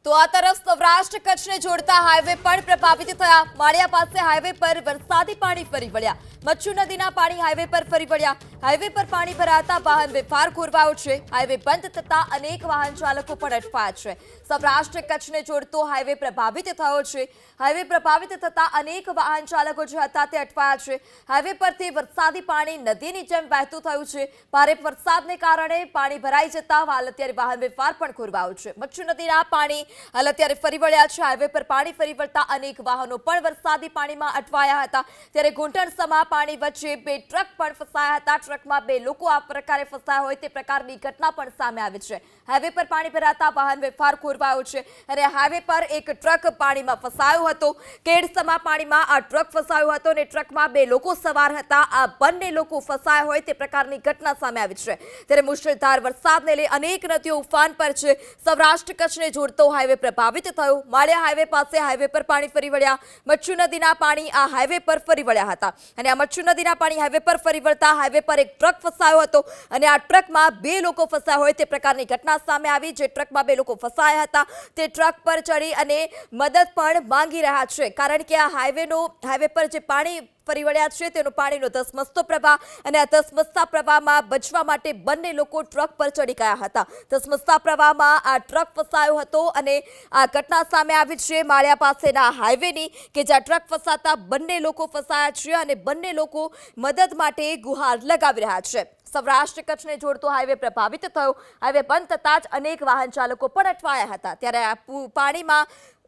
તો આ તરફ સૌરાષ્ટ્ર કચ્છને જોડતા હાઈવે પણ પ્રભાવિત થયા। માળિયા પાસે હાઈવે પર વરસાદી પાણી ફરી વળ્યા। મચ્છુ નદીના પાણી હાઈવે પર ફરી વળ્યા। હાઈવે પર પાણી ભરાતા વાહન વ્યવહાર ખોરવાયો છે। હાઈવે બંધ થતા અનેક વાહન ચાલકો પણ અટવાયા છે। સૌરાષ્ટ્ર કચ્છને જોડતો હાઈવે પ્રભાવિત થયો છે। હાઈવે પ્રભાવિત થતા અનેક વાહન ચાલકો જે હતા તે અટવાયા છે। હાઈવે પરથી વરસાદી પાણી નદીની જેમ વહેતું થયું છે। ભારે વરસાદને કારણે પાણી ભરાઈ જતા હાલ અત્યારે વાહન વ્યવહાર પણ ખોરવાયો છે। મચ્છુ નદીના પાણી હાલ અત્યારે ફરી વળ્યા છે। હાઈવે પર પાણી ફરી વળતા અનેક વાહનો પણ વરસાદી પાણીમાં અટવાયા હતા। ત્યારે ઘૂંટણસમા પાણી વચ્ચે બે ટ્રક પણ ફસાયા હતા। ટ્રકમાં બે લોકો આ પ્રકારે ફસાયા હોય તે પ્રકારની ઘટના પણ સામે આવી છે। હાઈવે પર પાણી ભરાતા વાહન વ્યવહાર ખોરવાયો છે અને હાઈવે પર એક ટ્રક પાણીમાં ફસાયો હતો। કેડસમા પાણીમાં આ ટ્રક ફસાયો હતો અને ટ્રકમાં બે લોકો સવાર હતા। આ બંને લોકો ફસાયા હોય તે પ્રકારની ઘટના સામે આવી છે। ત્યારે મુશળધાર વરસાદને લઈ અનેક નદીઓ ઉફાન પર છે। સૌરાષ્ટ્ર કચ્છને જોડતો હાઈવે પ્રભાવિત થયો। માળિયા હાઈવે પાસે હાઈવે પર પાણી ફરી વળ્યા। મચ્છુ નદીના પાણી આ હાઈવે પર ફરી વળ્યા હતા અને આ મચ્છુ નદીના પાણી હાઈવે પર ફરી વળતા હાઈવે પર એક ટ્રક ફસાયો હતો અને આ ટ્રકમાં બે લોકો ફસાયા હોય તે પ્રકારની ઘટના સામે આવી। જે ટ્રકમાં બે લોકો ફસાયા હતા તે ટ્રક પર ચડી અને મદદ પણ માંગી રહ્યા છે, કારણ કે આ હાઈવે પર જે પાણી ફરી વળ્યા છે તેનો પાણીનો ધસમસતો પ્રવાહ અને આ ધસમસતા પ્રવાહમાં બચવા માટે બંને લોકો ટ્રક પર ચડી ગયા હતા। ધસમસતા પ્રવાહમાં આ ટ્રક ફસાયો હતો અને આ ઘટના સામે આવી છે માળિયા પાસેના હાઈવેની, કે જ્યાં ટ્રક ફસાતા બંને લોકો ફસાયા છે અને બંને લોકો મદદ માટે ગુહાર લગાવી રહ્યા છે। સૌરાષ્ટ્ર કચ્છને જોડતો હાઈવે પ્રભાવિત થયો। હાઈવે બંધ થતાં જ અનેક વાહન ચાલકો પણ અટવાયા હતા। ત્યારે આ પાણીમાં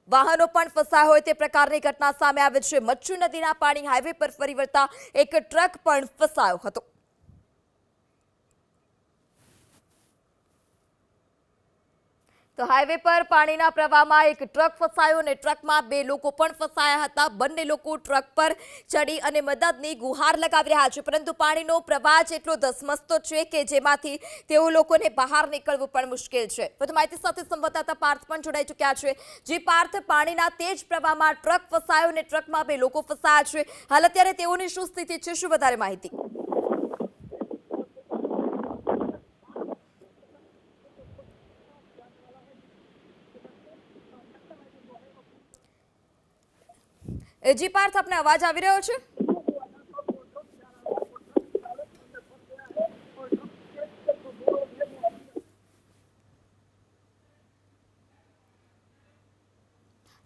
વાહનો પણ ફસાયા હોય તે પ્રકારની ઘટના સામે આવે છે। મચ્છુ નદીના પાણી હાઈવે પર ફરી વળતા એક ટ્રક પણ ફસાયો હતો। તો હાઈવે પર પાણીના પ્રવાહમાં એક ટ્રક ફસાયો અને ટ્રકમાં બે લોકો પણ ફસાયા હતા। બંને લોકો ટ્રક પર ચડી અને મદદની ગુહાર લગાવી રહ્યા છે, પરંતુ પાણીનો પ્રવાહ જેટલો ધસમસતો છે કે જેમાંથી તેઓ લોકોને બહાર નીકળવું પણ મુશ્કેલ છે। વધુ માહિતી સાથે સંવાદદાતા પાર્થ પણ જોડાઈ ચૂક્યા છે। જે પાર્થ, પાણીના તેજ પ્રવાહમાં ટ્રક ફસાયો અને ટ્રકમાં બે લોકો ફસાયા છે, હાલ અત્યારે તેઓની શું સ્થિતિ છે, શું વધારે માહિતી? જી પાર્થ, આપને અવાજ આવી રહ્યો છે?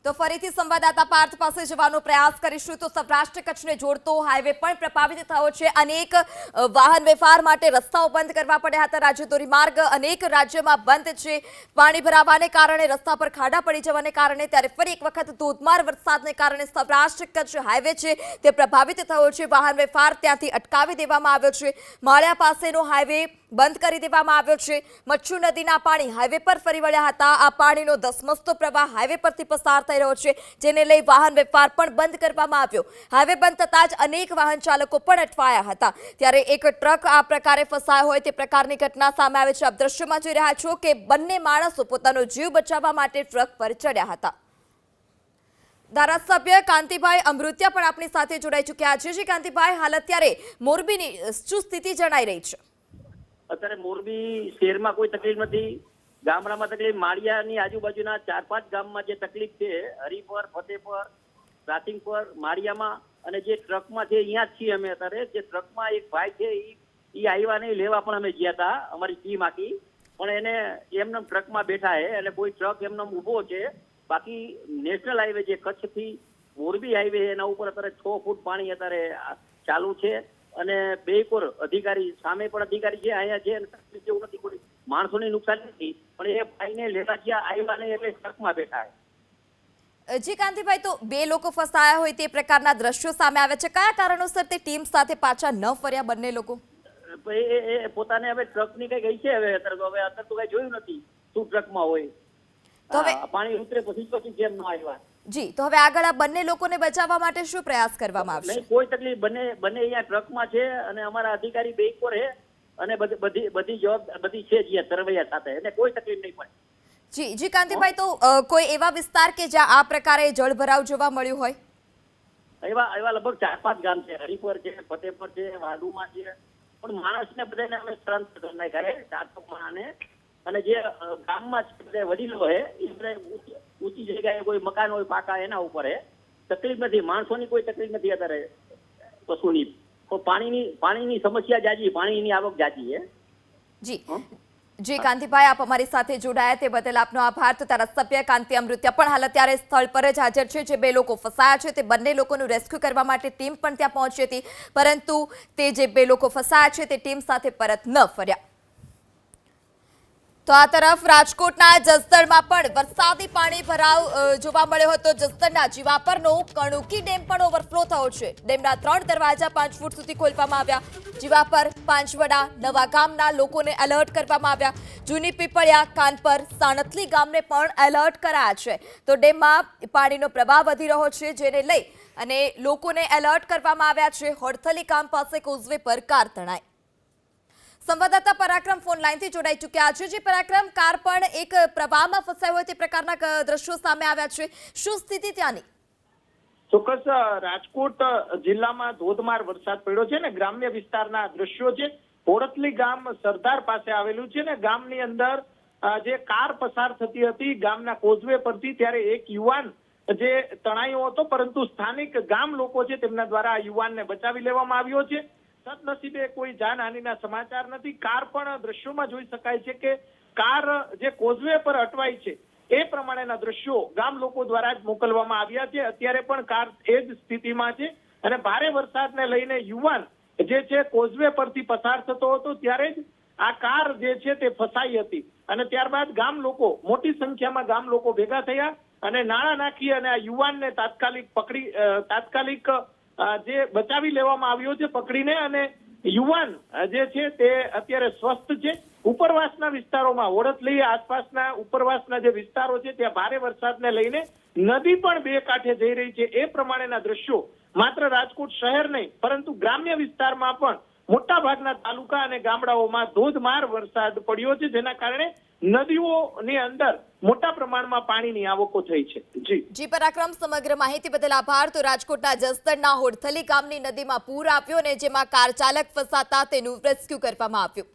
તો ફરીથી સંવાદદાતા પાર્થ પાસે જવાનો પ્રયાસ કરીશું। તો સૌરાષ્ટ્ર કચ્છને જોડતો હાઈવે પણ પ્રભાવિત થયો છે। અનેક વાહન વ્યવહાર માટે રસ્તાઓ બંધ કરવા પડ્યા હતા। રાજ્ય ધોરીમાર્ગ અનેક રાજ્યમાં બંધ છે પાણી ભરાવાને કારણે, રસ્તા પર ખાડા પડી જવાને કારણે। ત્યારે ફરી એક વખત ધોધમાર વરસાદને કારણે સૌરાષ્ટ્ર કચ્છ હાઈવે છે તે પ્રભાવિત થયો છે। વાહન વ્યવહાર ત્યાંથી અટકાવી દેવામાં આવ્યો છે। માળિયા પાસેનો હાઈવે બંધ કરી દેવામાં આવ્યો છે। મચ્છુ નદીના પાણી હાઈવે પર ફરી વળ્યા હતા। આ પાણીનો ધસમસતો પ્રવાહ હાઈવે પરથી પસાર થઈ રહ્યો છે, જેને લઈ વાહન વ્યવહાર પણ બંધ કરવામાં આવ્યો। હાઈવે બંધ થતાં જ અનેક વાહન ચાલકો પણ અટવાયા હતા। ત્યારે એક ટ્રક આ પ્રકારે ફસાયો હોય તે પ્રકારની ઘટના સામે આવે છે। આપ દ્રશ્યમાં જોઈ રહ્યા છો કે બંને માણસો પોતાનો જીવ બચાવવા માટે ટ્રક પર ચડ્યા હતા। ધારાસભ્ય કાંતિભાઈ અમૃતિયા પણ આપણી સાથે જોડાઈ ચૂક્યા છે। કાંતિભાઈ, હાલ અત્યારે મોરબીની શું સ્થિતિ જણાઈ રહી છે? અત્યારે મોરબી શહેરમાં કોઈ તકલીફ નથી, ગામડામાં તકલીફ। માળિયાની આજુબાજુના 4-5 ગામમાં જે તકલીફ છે, હરિપર, ફતેપર, રાસિંગપર, માળિયામાં, અને જે ટ્રકમાં છે અહીંયા જ છીએ અમે અત્યારે। જે ટ્રકમાં એક ભાઈ છે એ આવ્યા નહીં લેવા, પણ અમે ગયા હતા અમારી ટીમ આખી, પણ એને એમને ટ્રકમાં બેઠા છે એટલે કોઈ ટ્રક એમને ઊભો છે। બાકી નેશનલ હાઈવે જે કચ્છથી મોરબી હાઈવે એના ઉપર અત્યારે 6 ફૂટ પાણી અત્યારે ચાલુ છે અને બે કોર અધિકારી સામે પણ અધિકારી છે અહીંયા છે અને તકલીફ જેવું નથી, કોઈ માણસોની નુકસાન નથી, પણ એ ભાઈને લેવા ગયા આવ્યા નહીં એટલે ટ્રકમાં બેઠા છે। જી કાંતિભાઈ, તો બે લોકો ફસાયા હોય તે પ્રકારના દ્રશ્યો સામે આવે છે। કયા કારણોસર તે ટીમ સાથે પાછા ન ફર્યા બંને લોકો? એ પોતાને હવે ટ્રકની કઈ ગઈ છે, અત્યારે તો કઈ જોયું નથી શું ટ્રકમાં હોય। તો હવે પાણી ઉતરે પછી કેમ ન આવ્યા? જી, તો હવે આગળ આ બંને લોકોને બચાવવા માટે શું પ્રયાસ કરવામાં આવશે? નહીં, કોઈ તકલીફ, બંને અહીંયા ટ્રકમાં છે અને અમારા અધિકારી બે પર છે અને બધી જવાબ બધી છે જ્યાં તરવૈયા સાથે, એટલે કોઈ તકલીફ નહીં પડે। જી કાંતિભાઈ, તો કોઈ એવા વિસ્તાર કે જ્યાં આ પ્રકારે જળભરાવ જોવા મળ્યું હોય? એવા લગભગ 4-5 ગામ છે, હરિપર છે, ફતેપર છે, વાડુમાં છે, પણ માણસને બધાને અમે સ્થળાંતર કરી નાખ્યા 400 માણસને, અને જે ગામમાં વડીલો છે એ બધા ઊંચી જગ્યાએ કોઈ મકાન હોય પાકા એના ઉપર તકલીફ નથી, માણસોની કોઈ તકલીફ નથી અત્યારે પશુની. તો પાણીની સમસ્યા જાજી, પાણીની આવક જાજી છે. જી જી કાંતિભાઈ, આપ અમારી સાથે જોડાયા તે બદલ આપનો આભાર. તો ધારાસભ્ય કાંતિ અમૃત્યા પણ હાલ અત્યારે સ્થળ પર જ હાજર છે. જે બે લોકો ફસાયા છે તે બંને લોકોનું રેસ્ક્યુ કરવા માટે ટીમ પણ ત્યાં પહોંચી હતી, પરંતુ તે જે બે લોકો ફસાયા છે તે ટીમ સાથે પરત ન ફર્યા. તો આ તરફ રાજકોટના જસદણમાં પણ વરસાદી પાણી ભરાવ જોવા મળ્યો હતો. જસદણના જીવાપરનો કણુકી ડેમ પણ ઓવરફ્લો થયો છે. ડેમના 3 દરવાજા 5 ફૂટ સુધી ખોલવામાં આવ્યા. જીવાપર, પાંચવડા, નવા ગામના લોકોને એલર્ટ કરવામાં આવ્યા. જૂની પીપળિયા, કાનપર, સાણથલી ગામને પણ એલર્ટ કરાયા છે. તો ડેમમાં પાણીનો પ્રવાહ વધી રહ્યો છે, જેને લઈ અને લોકોને એલર્ટ કરવામાં આવ્યા છે. હોડથલી ગામ પાસે કોઝવે પર કાર તણાઈ. સંવાદદાતા પરાક્રમ ફોન લાઈનથી જોડાઈ ચૂક્યા છે. જે પરાક્રમ, કાર પણ એક પ્રવાહમાં ફસાઈ હોય તે પ્રકારના દ્રશ્યો સામે આવ્યા છે. શું સ્થિતિ ત્યાંની? ચોક્કસ રાજકોટ જિલ્લામાં ધોધમાર વરસાદ પડ્યો છે ને ગ્રામ્ય વિસ્તારના દ્રશ્યો છે. હોડથલી ગામ સરદાર પાસે આવેલું છે ને ગામની અંદર જે કાર પસાર થતી હતી ગામના કોઝવે પરથી, ત્યારે એક યુવાન જે તણાયો હતો, પરંતુ સ્થાનિક ગામ લોકો છે તેમના દ્વારા આ યુવાનને બચાવી લેવામાં આવ્યો છે. સદનસીબે કોઈ જાનહાનિના સમાચાર નથી. કાર પણ દ્રશ્યોમાં જોઈ શકાય છે કે કાર જે કોઝવે પર અટવાઈ છે એ પ્રમાણેના દ્રશ્યો ગામ લોકો દ્વારા જ મોકલવામાં આવ્યા છે. અત્યારે પણ કાર એ જ સ્થિતિમાં છે અને ભારે વરસાદને લઈને યુવાન જે છે કોઝવે પરથી પસાર થતો હતો ત્યારે જ આ કાર જે છે તે ફસાઈ હતી અને ત્યારબાદ ગામ લોકો, મોટી સંખ્યામાં ગામ લોકો ભેગા થયા અને નાણાં નાખી અને આ યુવાનને તાત્કાલિક જે બચાવી લેવામાં આવ્યો છે પકડીને, અને યુવાન જે છે તે અત્યારે સ્વસ્થ છે. ઉપરવાસના વિસ્તારોમાં, હોડથલી આસપાસના ઉપરવાસના જે વિસ્તારો છે ત્યાં ભારે વરસાદને લઈને નદી પણ બે કાંઠે જઈ રહી છે. એ પ્રમાણેના દ્રશ્યો માત્ર રાજકોટ શહેર નહીં પરંતુ ગ્રામ્ય વિસ્તારમાં પણ મોટા ભાગના તાલુકા અને ગામડાઓમાં ધોધમાર વરસાદ પડ્યો છે, જેના કારણે નદીઓની અંદર મોટા પ્રમાણમાં પાણીની આવકો થઈ છે. જી પરાક્રમ, સમગ્ર માહિતી બદલ આભાર. તો રાજકોટના જસદણના હોડથલી ગામની નદીમાં પૂર આવ્યો અને જેમાં કાર ચાલક ફસાતા તેનું રેસ્ક્યુ કરવામાં આવ્યું.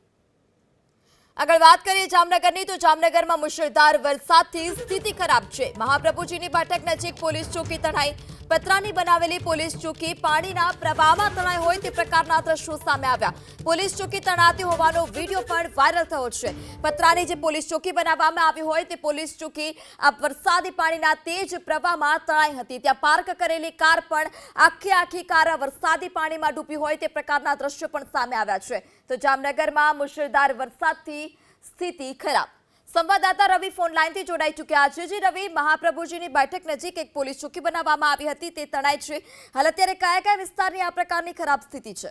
આગળ વાત કરીએ જામનગરની, તો જામનગરમાં મુશળધાર વરસાદથી સ્થિતિ ખરાબ છે. મહાપ્રભુજીની બાટક નજીક પોલીસ ચોકી તણાઈ. પતરાની બનાવેલી પોલીસ ચોકી પાણીના પ્રવાહમાં તણાઈ હોય તે પ્રકારના દ્રશ્યો સામે આવ્યા. પોલીસ ચોકી તણાતી હોવાનો વિડીયો પણ વાયરલ થયો છે. પતરાની જે પોલીસ ચોકી બનાવવામાં આવી હોય તે પોલીસ ચોકી આ વરસાદી પાણીના તેજ પ્રવાહમાં તણાઈ હતી. ત્યાં પાર્ક કરેલી કાર પણ આખી કાર વરસાદી પાણીમાં ડૂબી હોય તે પ્રકારના દ્રશ્યો પણ સામે આવ્યા છે. તો જામનગરમાં મુશળધાર વરસાદથી સ્થિતિ ખરાબ. સંવાદદાતા રવિ ફોન લાઈનથી જોડાઈ ચૂક્યા છે. જે રવિ, મહાપ્રભુજીની બેઠક નજીક એક પોલીસ ચોકી બનાવવામાં આવી હતી, તે તણાઈ છે. હાલ અત્યારે કયા વિસ્તારની આ પ્રકારની ખરાબ સ્થિતિ છે?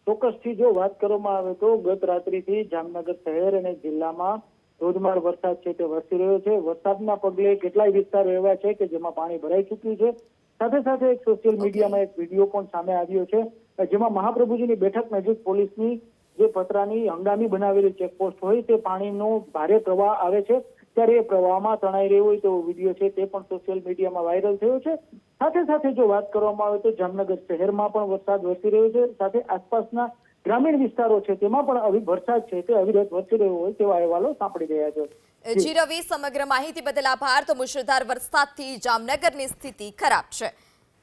ચોક્કસથી જો વાત કરવામાં આવે તો ગત રાત્રિથી જામનગર શહેર અને જિલ્લામાં ધોધમાર વરસાદ છે તે વરસી રહ્યો છે. વરસાદના પગલે કેટલાય વિસ્તારો એવા છે કે જેમાં પાણી ભરાઈ ચૂક્યું છે. સાથે સાથે એક સોશિયલ મીડિયામાં એક વિડીયો પણ સામે આવ્યો છે, જેમાં મહાપ્રભુજીની બેઠક નજીક પોલીસની જે પતરાની હંગામી બનાવેલી ચેકપોસ્ટ હોય તે પાણીનો ભારે પ્રવાહ આવે છે, ત્યારે એ પ્રવાહમાં તણાઈ રહ્યો હોય તેવો વિડીયો છે તે પણ સોશિયલ મીડિયામાં વાયરલ થયો છે. સાથે સાથે જો વાત કરવામાં આવે તો જામનગર શહેરમાં પણ વરસાદ વરસી રહ્યો છે. સાથે આસપાસના ગ્રામીણ વિસ્તારો છે તેમાં પણ વરસાદ છે તે અવિરત વરસી રહ્યો હોય તેવા અહેવાલો સાંપડી રહ્યા છે. જી રવિ, સમગ્ર માહિતી બદલ આભાર. તો મુશળધાર વરસાદથી જામનગરની સ્થિતિ ખરાબ છે.